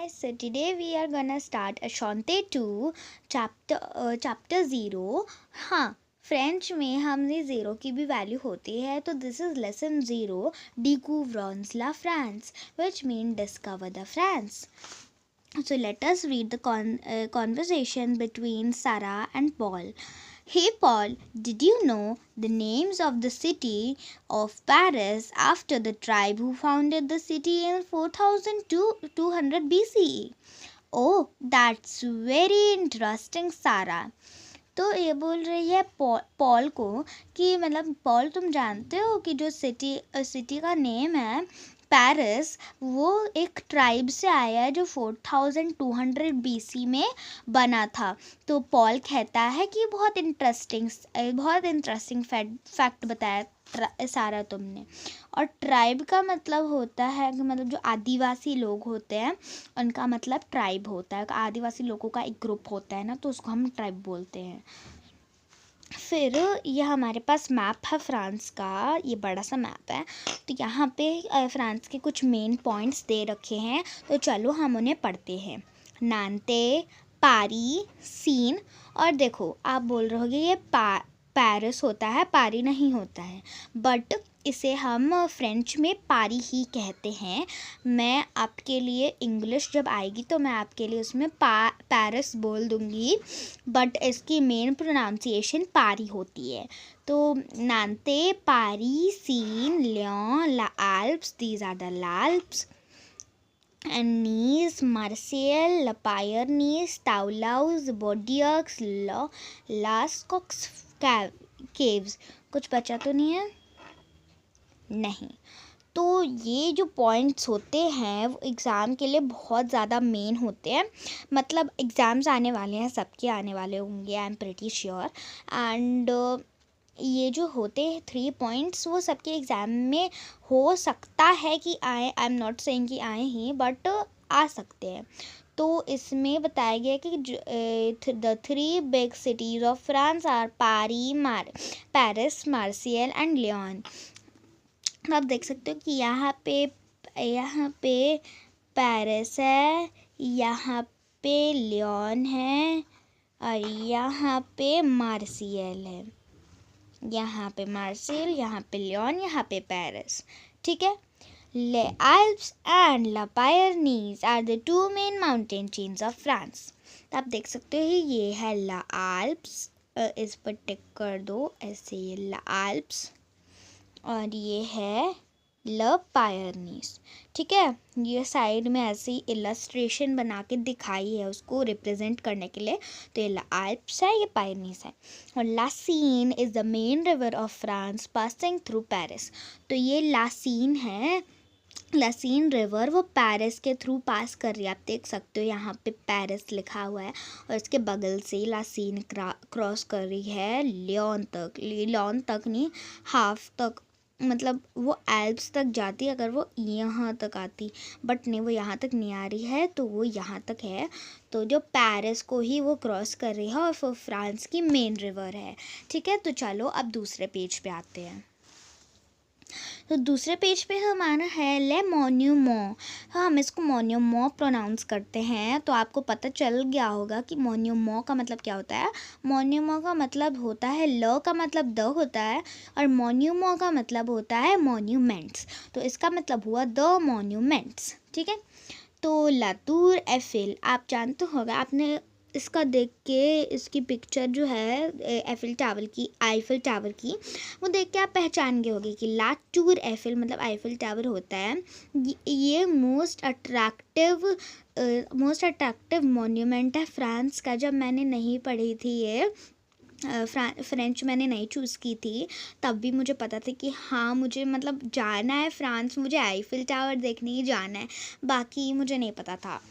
So today we are gonna start Ashante 2 chapter 0. हाँ, French में हमने ज़ीरो की भी वैल्यू होती है, तो दिस इज लेसन 0, डिकूव्रॉन्स ला फ्रांस, which mean discover the France. So let us read the conversation between Sarah and Paul. Hey Paul, did you know the names of the city of Paris after the tribe who founded the city in 4200 BCE? Oh, that's very interesting, Sarah. तो ये बोल रही है Paul को कि मतलब Paul तुम जानते हो कि जो सिटी का नेम है पेरिस, वो एक ट्राइब से आया है जो 4200 BC में बना था. तो पॉल कहता है कि बहुत इंटरेस्टिंग फैक्ट बताया सारा तुमने. और ट्राइब का मतलब होता है कि मतलब जो आदिवासी लोग होते हैं उनका मतलब ट्राइब होता है. आदिवासी लोगों का एक ग्रुप होता है ना, तो उसको हम ट्राइब बोलते हैं. फिर यह हमारे पास मैप है फ्रांस का, ये बड़ा सा मैप है. तो यहाँ पे फ्रांस के कुछ मेन पॉइंट्स दे रखे हैं, तो चलो हम उन्हें पढ़ते हैं. नांते, पारी, सीन. और देखो आप बोल रहे होगे ये पेरिस होता है, पारी नहीं होता है, बट इसे हम फ्रेंच में पारी ही कहते हैं. मैं आपके लिए इंग्लिश जब आएगी तो मैं आपके लिए उसमें पेरिस बोल दूँगी, बट इसकी मेन प्रोनाउंसिएशन पारी होती है. तो नांते, पारी, सीन, लियोन, ला आल्प्स, दीज आर द लाल्प्स, and Nice, Marseille, La Pyrenees, Toulouse, Bordeaux, Lascaux caves. कुछ बचा तो नहीं है? नहीं. तो ये जो पॉइंट्स होते हैं वो एग्ज़ाम के लिए बहुत ज़्यादा मेन होते हैं. मतलब एग्ज़ाम्स आने वाले हैं, सबके आने वाले होंगे, I am pretty sure. And ये जो होते हैं 3 पॉइंट्स, वो सबके एग्ज़ाम में हो सकता है कि आए. आई एम नॉट सेइंग कि आए ही, बट आ सकते हैं. तो इसमें बताया गया कि the 3 big cities of France are Paris, Marseille and Lyon. आप देख सकते हो कि यहाँ पे पेरिस है, यहाँ पे लियोन है, और यहाँ पे मार्सियल है. यहाँ पे मार्सियल, यहाँ पे लियोन, यहाँ पे पेरिस. ठीक है. ले आल्प्स एंड ला Pyrenees are the 2 main mountain chains of France. आप देख सकते हो ये है ला आल्प्स, इस पर टिक कर दो ऐसे, ये ला आल्प्स, और ये है ल पायरनीस. ठीक है. ये साइड में ऐसी इलस्ट्रेशन बना के दिखाई है उसको रिप्रेजेंट करने के लिए. तो ये ला आल्प्स है, ये पायरनीस है. और ला Seine is the main river of France passing through Paris. तो ये ला सीन है, लासीन रिवर वो पेरिस के थ्रू पास कर रही है. आप देख सकते हो यहाँ पे पेरिस लिखा हुआ है, और इसके बगल से लासीन क्रॉस कर रही है लियोन तक नहीं, हाफ तक. मतलब वो एल्प्स तक जाती अगर वो यहाँ तक आती, बट नहीं, वो यहाँ तक नहीं आ रही है, तो वो यहाँ तक है. तो जो पेरिस को ही वो क्रॉस कर रही है, और वो फ्रांस की मेन रिवर है. ठीक है. तो चलो अब दूसरे पेज पे आते हैं. तो दूसरे पेज पे हमारा है ले मोन्यूमो. हाँ, हम इसको मोन्यूमो प्रोनाउंस करते हैं. तो आपको पता चल गया होगा कि मोन्यूमो का मतलब क्या होता है. मोन्यूमो का मतलब होता है, ल का मतलब द होता है, और मोन्यूमो का मतलब होता है मॉन्यूमेंट्स. तो इसका मतलब हुआ द मॉन्यूमेंट्स. ठीक है. तो लातूर एफिल, आप जानते होगा, आपने इसका देख के इसकी पिक्चर जो है आईफिल टावर की, वो देख के आप पहचान गए होंगे कि ला टूर एफिल मतलब आईफिल टावर होता है. ये मोस्ट अट्रैक्टिव मॉन्यूमेंट है फ्रांस का. जब मैंने नहीं पढ़ी थी ये फ्रेंच, मैंने नहीं चूज़ की थी, तब भी मुझे पता था कि हाँ मुझे मतलब जाना है फ्रांस, मुझे आईफिल टावर देखने ही जाना है, बाकी मुझे नहीं पता था.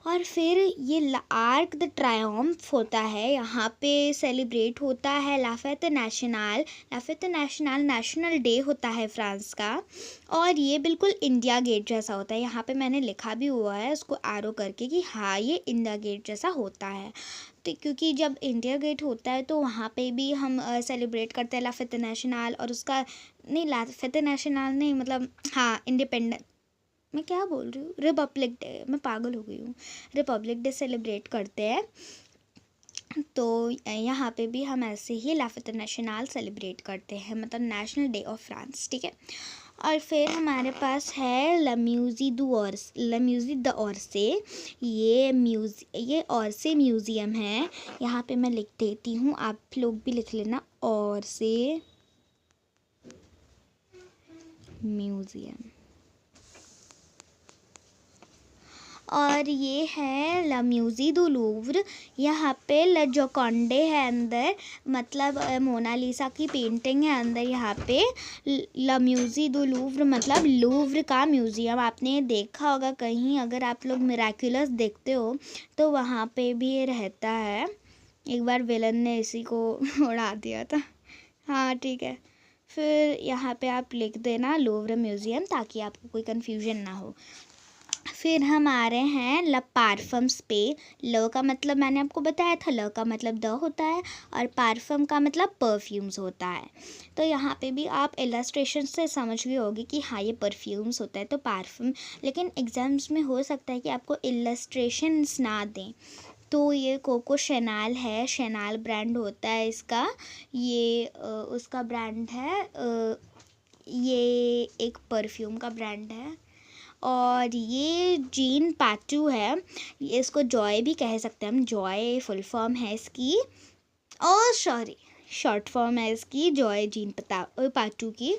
और फिर ये आर्क द ट्रायम्फ होता है, यहाँ पे सेलिब्रेट होता है लाफेत नेशनल नेशनल डे होता है फ्रांस का. और ये बिल्कुल इंडिया गेट जैसा होता है. यहाँ पे मैंने लिखा भी हुआ है उसको एरो करके कि हाँ ये इंडिया गेट जैसा होता है. तो क्योंकि जब इंडिया गेट होता है तो वहाँ पे भी हम सेलिब्रेट करते हैं लाफेत नेशनल, और उसका नहीं, लाफेत नेशनल नहीं, मतलब हाँ इंडिपेंडेंस मैं क्या बोल रही हूँ, रिपब्लिक डे, मैं पागल हो गई हूँ, रिपब्लिक डे सेलिब्रेट करते हैं। तो यहाँ पे भी हम ऐसे ही ला फेते नेशनल सेलिब्रेट करते हैं, मतलब नेशनल डे ऑफ फ्रांस, ठीक है। और फिर हमारे पास है ला म्यूज़ी द ओरसे। ये ओरसे म्यूज़ियम है। यहाँ पे मैं लिख देती हूँ, आप लोग भी लिख लेना, ओरसे म्यूज़ियम। और ये है ला म्यूज़ी दू लूव्र। यहाँ पे ला जोकोंडे है अंदर, मतलब मोनालिसा की पेंटिंग है अंदर यहाँ पे। ला म्यूज़ी दू लूव्र मतलब लूव्र का म्यूज़ियम। आपने देखा होगा कहीं, अगर आप लोग मिराक्युलस देखते हो तो वहाँ पे भी ये रहता है। एक बार विलन ने इसी को उड़ा दिया था। हाँ ठीक है, फिर यहाँ पे आप लिख देना लूव्र म्यूज़ियम, ताकि आपको कोई कन्फ्यूजन ना हो। फिर हम आ रहे हैं ल पार्फम्स पे। ल का मतलब मैंने आपको बताया था, ल का मतलब द होता है, और पार्फम का मतलब परफ्यूम्स होता है। तो यहाँ पे भी आप इलस्ट्रेशन से समझ गए होगी कि हाँ ये परफ्यूम्स होता है, तो पार्फम। लेकिन एग्ज़ाम्स में हो सकता है कि आपको इलस्ट्रेशंस ना दें। तो ये कोको शेनाल है, शेनाल ब्रांड होता है इसका, ये उसका ब्रांड है, ये एक परफ्यूम का ब्रांड है। और ये जीन पाचू है, ये इसको जॉय भी कह सकते हैं हम, जॉय फुल फॉर्म है इसकी, और सॉरी शॉर्ट फॉर्म है इसकी, जॉय जीन पाचू की।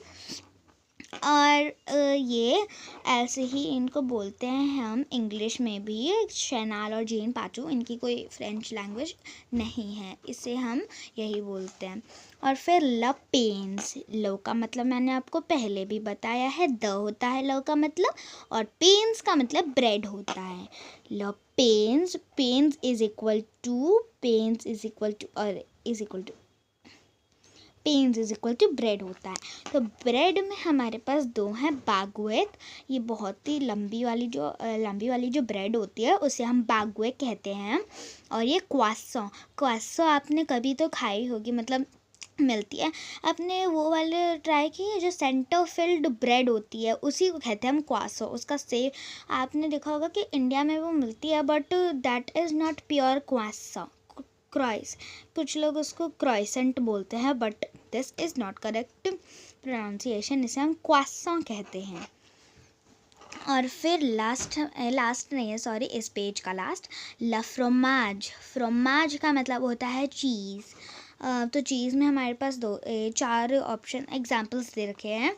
और ये ऐसे ही इनको बोलते हैं हम इंग्लिश में भी, शेनाल और जीन पाचू, इनकी कोई फ्रेंच लैंग्वेज नहीं है, इसे हम यही बोलते हैं। और फिर ल पेन्स, लो का मतलब मैंने आपको पहले भी बताया है, द होता है लो का मतलब, और पेन्स का मतलब ब्रेड होता है। ल पेन्स, पेन्स इज इक्वल टू, पेन्स इज इक्वल टू, और इज इक्वल टू, पेन्स इज इक्वल टू ब्रेड होता है। तो ब्रेड में हमारे पास दो हैं, बागुएट, ये बहुत ही लंबी वाली जो ब्रेड होती है उसे हम बागुएट कहते हैं। और ये क्वासो आपने कभी तो खाई होगी, मतलब मिलती है। आपने वो वाले ट्राई की है जो सेंटर फिल्ड ब्रेड होती है, उसी को कहते हैं हम क्वासो। उसका सेव आपने देखा होगा कि इंडिया में वो मिलती है, but that is not pure क्वासो, क्रॉइस, कुछ लोग उसको क्रॉइसेंट बोलते हैं, but this is not correct pronunciation, इसे हम क्वासों कहते हैं। और फिर लास्ट नहीं है, सॉरी, इस पेज का लास्ट, ला फ्रोमाज का मतलब होता है चीज़। तो चीज़ में हमारे पास 4 ऑप्शन एग्जाम्पल्स दे रखे हैं,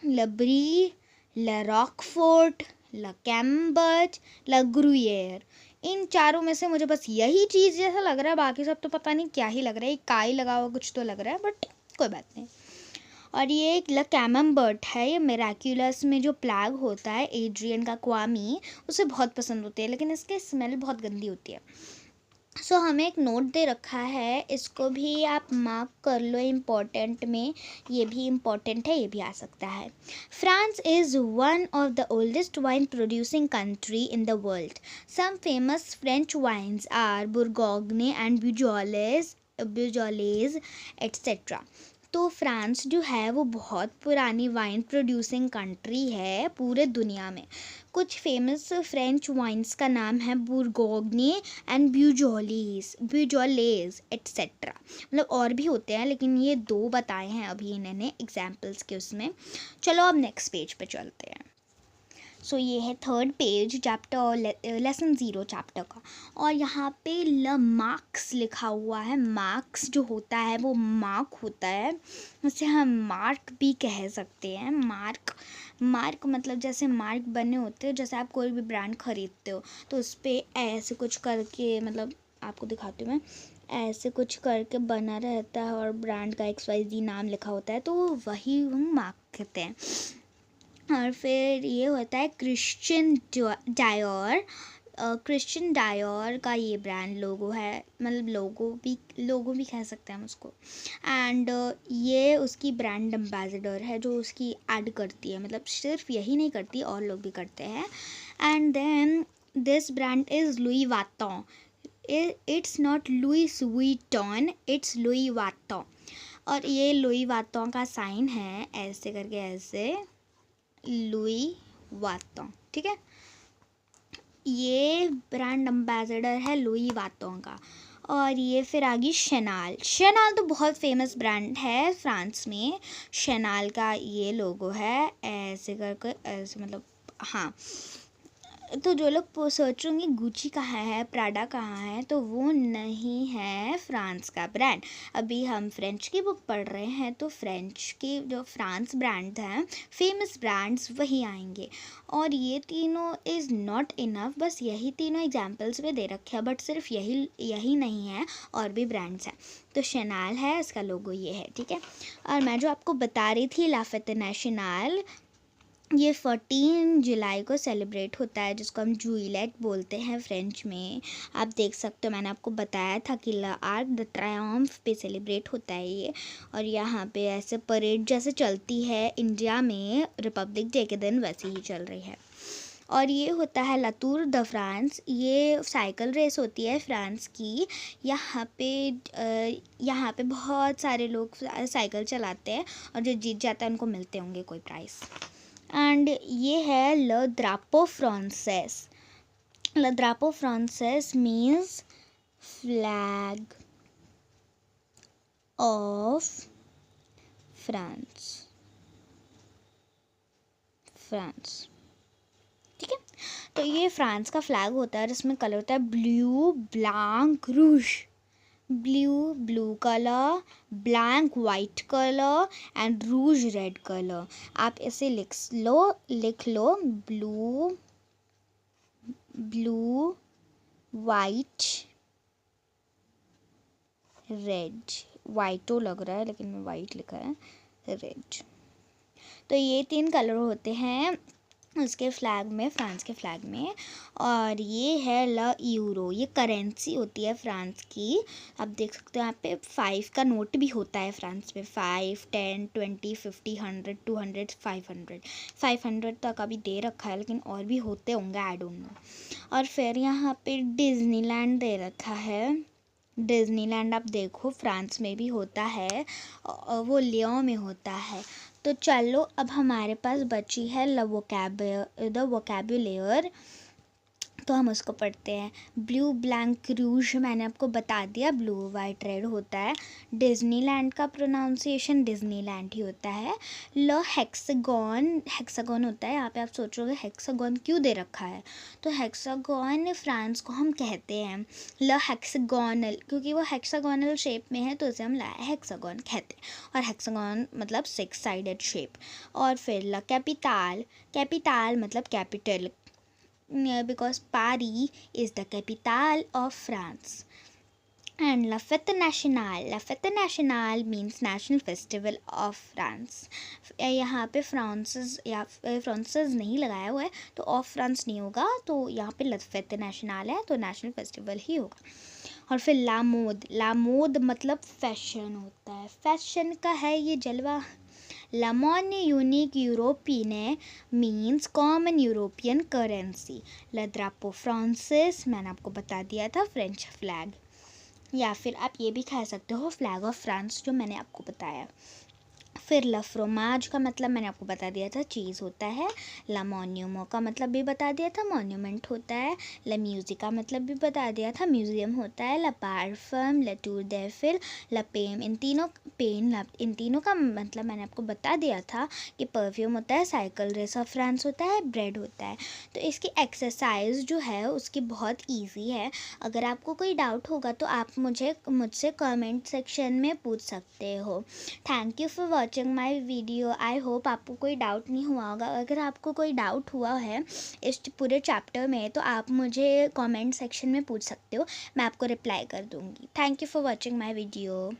ला ब्री, ला रॉकफोर्ट, ला कैम्बर्ट, ला ग्रुयर। इन चारों में से मुझे बस यही चीज़ जैसा लग रहा है, बाकी सब तो पता नहीं क्या ही लग रहा है, काई लगा हुआ कुछ तो लग रहा है, बट कोई बात नहीं। और ये एक ला कैम्बर्ट है, ये मिराक्युलस में जो प्लाग होता है एड्रियन का क्वामी, उसे बहुत पसंद होती है, लेकिन इसकी स्मेल बहुत गंदी होती है। सो हमें एक नोट दे रखा है, इसको भी आप मार्क कर लो इम्पोर्टेंट में, ये भी इम्पोर्टेंट है, ये भी आ सकता है। France is one of the oldest wine producing country in the world. Some famous French wines are Bourgogne and Beaujolais etcetera. तो फ्रांस जो है वो बहुत पुरानी वाइन प्रोड्यूसिंग कंट्री है पूरे दुनिया में। कुछ फेमस फ्रेंच वाइन्स का नाम है बुर्गोग्ने एंड ब्यूजोलेज एट्सेट्रा, मतलब और भी होते हैं, लेकिन ये 2 बताए हैं अभी इन्होंने एग्जाम्पल्स के उसमें। चलो अब नेक्स्ट पेज पे चलते हैं। सो ये है 3rd page, chapter lesson 0 chapter का। और यहाँ पे ल मार्क्स लिखा हुआ है, मार्क्स जो होता है वो मार्क होता है, उसे हम मार्क भी कह सकते हैं। मार्क मतलब जैसे मार्क बने होते हैं, जैसे आप कोई भी ब्रांड खरीदते हो तो उस पर ऐसे कुछ करके, मतलब आपको दिखाती हूँ मैं, ऐसे कुछ करके बना रहता है और ब्रांड का XYZ नाम लिखा होता है, तो वही हम मार्क कहते हैं। और फिर ये होता है क्रिश्चियन डायोर का ये ब्रांड लोगो है, मतलब लोगो भी कह सकते हैं हम उसको। एंड ये उसकी ब्रांड एम्बेसडर है जो उसकी ऐड करती है, मतलब सिर्फ यही नहीं करती, और लोग भी करते हैं। And then this brand is Louis Vuitton. It's not Louis Vuitton, it's Louis Vuitton. और ये लुई वाटों का साइन है ऐसे करके, ऐसे लुई वातों, ठीक है। ये ब्रांड एम्बेसडर है लुई वातों का। और ये फिर आ गई शैनल। शैनल तो बहुत फेमस ब्रांड है फ्रांस में। शैनल का ये लोगो है ऐसे करके, ऐसे मतलब, हाँ। तो जो लोग सोचेंगे गुची कहाँ है, प्राडा कहाँ है, तो वो नहीं है फ्रांस का ब्रांड। अभी हम फ्रेंच की बुक पढ़ रहे हैं तो फ्रेंच की जो फ्रांस ब्रांड हैं, फेमस ब्रांड्स, वही आएंगे। और ये तीनों इज़ नॉट इनफ, बस यही तीनों एग्जाम्पल्स में दे रखे हैं, बट सिर्फ यही नहीं है, और भी ब्रांड्स हैं। तो शैनल है, इसका लोगो ये है, ठीक है। और मैं जो आपको बता रही थी ला फेते नैशनल, ये 14 जुलाई को सेलिब्रेट होता है, जिसको हम जुइलेट बोलते हैं फ्रेंच में। आप देख सकते हो, मैंने आपको बताया था कि ला आर्क द ट्रायम्फ पे सेलिब्रेट होता है ये। और यहाँ पे ऐसे परेड जैसे चलती है इंडिया में रिपब्लिक डे के दिन, वैसे ही चल रही है। और ये होता है लातूर द फ्रांस, ये साइकिल रेस होती है फ्रांस की। यहाँ पे बहुत सारे लोग साइकिल चलाते हैं, और जो जीत जाता है उनको मिलते होंगे कोई प्राइज़। एंड ये है ल द्रापो फ्रांसेस। ल द्रापो फ्रांसेस means flag of France, France, ठीक है। तो ये फ्रांस का फ्लैग होता है, जिसमें कलर होता है blue, blank, ROUGE. Blue colour, blank white colour and ROUGE red colour. आप इसे लिख लो ब्लू वाइट रेड। वाइटो लग रहा है लेकिन मैं वाइट लिखा है, रेड। तो ये 3 कलर होते हैं उसके फ्लैग में, फ्रांस के फ्लैग में। और ये है ल यूरो, ये करेंसी होती है फ्रांस की। आप देख सकते हो यहाँ पे 5 का नोट भी होता है फ्रांस में, 5, 10, 20, 50, 100, 200, 500 तक अभी दे रखा है, लेकिन और भी होते होंगे, आई डोंट नो। और फिर यहाँ पे डिज्नीलैंड दे रखा है। डिज्नीलैंड आप देखो फ्रांस में भी होता है, वो लियों में होता है। तो चलो, अब हमारे पास बची है द वोकैबुलर, तो हम उसको पढ़ते हैं। ब्लू, ब्लैंक, रूज मैंने आपको बता दिया, ब्लू वाइट रेड होता है। डिज्नीलैंड का प्रोनाउंसिएशन डिज्नीलैंड ही होता है। ल हेक्सागन होता है। यहाँ पे आप सोचोगे हेक्सागन क्यों दे रखा है, तो हेक्सागन फ्रांस को हम कहते हैं ल हेक्सागोनल, क्योंकि वो हेक्सागोनल शेप में है, तो उसे हम हेक्सागन कहते हैं। और हेक्सागन मतलब 6 साइडेड शेप। और फिर ल कैपिटल मतलब capital, because Paris is the capital of France. And La Fête Nationale means National Festival of France. यहाँ पे फ्रांसेस नहीं लगाया हुआ है, तो ऑफ फ्रांस नहीं होगा, तो यहाँ पे ला फेते नेशनल है, तो नेशनल फेस्टिवल ही होगा। और फिर ला मोद मतलब फैशन होता है, फैशन का है ये जलवा। La monnaie unique européenne means common European currency. Le drapeau français मैंने आपको बता दिया था, फ्रेंच फ्लैग। या फिर आप ये भी कह सकते हो फ्लैग ऑफ फ्रांस, जो मैंने आपको बताया। फिर ला फ्रोमाज का मतलब मैंने आपको बता दिया था, चीज़ होता है। ला मोन्यूमो का मतलब भी बता दिया था, मोन्यूमेंट होता है। ला म्यूजिक का मतलब भी बता दिया था, म्यूजियम होता है। ला पारफम, ला टूर डेफिल, ला पेम, इन तीनों का मतलब मैंने आपको बता दिया था कि परफ्यूम होता है, साइकिल रेस ऑफ फ्रांस होता है, ब्रेड होता है। तो इसकी एक्सरसाइज जो है उसकी बहुत ईजी है। अगर आपको कोई डाउट होगा तो आप मुझसे कमेंट सेक्शन में पूछ सकते हो। Thank you for watching my video. I hope आपको कोई डाउट नहीं हुआ होगा। अगर आपको कोई डाउट हुआ है इस पूरे चैप्टर में, तो आप मुझे कमेंट सेक्शन में पूछ सकते हो, मैं आपको रिप्लाई कर दूँगी। Thank you for watching my video.